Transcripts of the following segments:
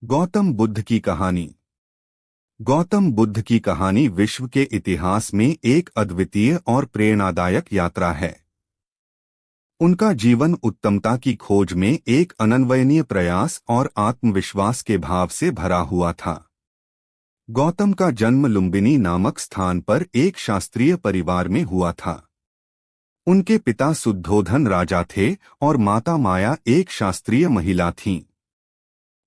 गौतम बुद्ध की कहानी। गौतम बुद्ध की कहानी विश्व के इतिहास में एक अद्वितीय और प्रेरणादायक यात्रा है। उनका जीवन उत्तमता की खोज में एक अनन्वयनीय प्रयास और आत्मविश्वास के भाव से भरा हुआ था। गौतम का जन्म लुम्बिनी नामक स्थान पर एक शास्त्रीय परिवार में हुआ था। उनके पिता शुद्धोधन राजा थे और माता माया एक शास्त्रीय महिला थीं।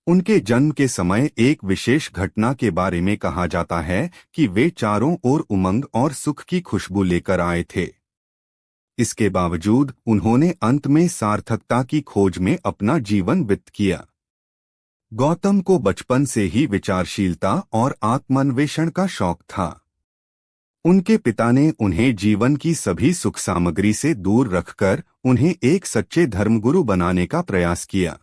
उनके जन्म के समय एक विशेष घटना के बारे में कहा जाता है कि वे चारों ओर उमंग और सुख की खुशबू लेकर आए थे। इसके बावजूद उन्होंने अंत में सार्थकता की खोज में अपना जीवन व्यतीत किया। गौतम को बचपन से ही विचारशीलता और आत्मान्वेषण का शौक था। उनके पिता ने उन्हें जीवन की सभी सुख सामग्री से दूर रखकर उन्हें एक सच्चे धर्मगुरु बनाने का प्रयास किया।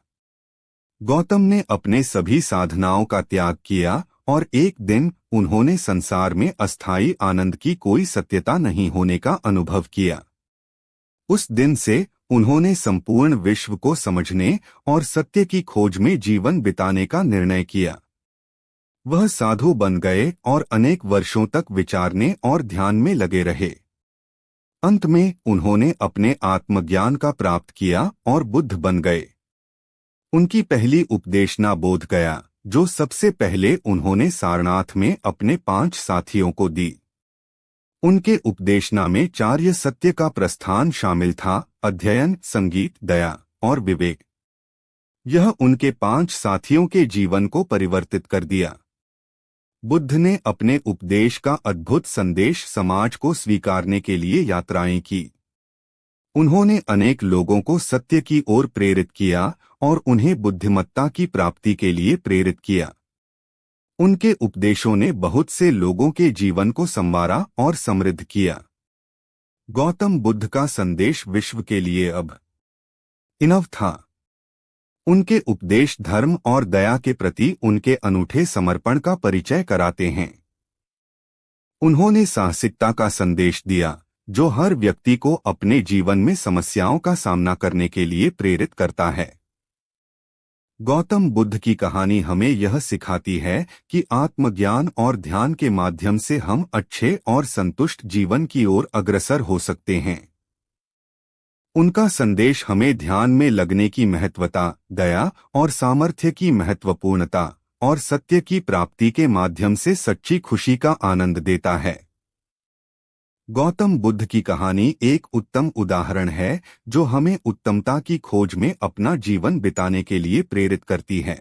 गौतम ने अपने सभी साधनाओं का त्याग किया और एक दिन उन्होंने संसार में अस्थायी आनंद की कोई सत्यता नहीं होने का अनुभव किया। उस दिन से उन्होंने संपूर्ण विश्व को समझने और सत्य की खोज में जीवन बिताने का निर्णय किया। वह साधु बन गए और अनेक वर्षों तक विचारने और ध्यान में लगे रहे। अंत में उन्होंने अपने आत्मज्ञान का प्राप्त किया और बुद्ध बन गए। उनकी पहली उपदेशना बोध गया, जो सबसे पहले उन्होंने सारनाथ में अपने 5 साथियों को दी। उनके उपदेशना में चार्य सत्य का प्रस्थान शामिल था: अध्ययन, संगीत, दया और विवेक। यह उनके 5 साथियों के जीवन को परिवर्तित कर दिया। बुद्ध ने अपने उपदेश का अद्भुत संदेश समाज को स्वीकारने के लिए यात्राएं की। उन्होंने अनेक लोगों को सत्य की ओर प्रेरित किया और उन्हें बुद्धिमत्ता की प्राप्ति के लिए प्रेरित किया। उनके उपदेशों ने बहुत से लोगों के जीवन को संवारा और समृद्ध किया। गौतम बुद्ध का संदेश विश्व के लिए अब इनफ था। उनके उपदेश धर्म और दया के प्रति उनके अनूठे समर्पण का परिचय कराते हैं। उन्होंने साहसिकता का संदेश दिया, जो हर व्यक्ति को अपने जीवन में समस्याओं का सामना करने के लिए प्रेरित करता है। गौतम बुद्ध की कहानी हमें यह सिखाती है कि आत्मज्ञान और ध्यान के माध्यम से हम अच्छे और संतुष्ट जीवन की ओर अग्रसर हो सकते हैं। उनका संदेश हमें ध्यान में लगने की महत्वता, दया और सामर्थ्य की महत्वपूर्णता और सत्य की प्राप्ति के माध्यम से सच्ची खुशी का आनंद देता है। गौतम बुद्ध की कहानी एक उत्तम उदाहरण है, जो हमें उत्तमता की खोज में अपना जीवन बिताने के लिए प्रेरित करती है।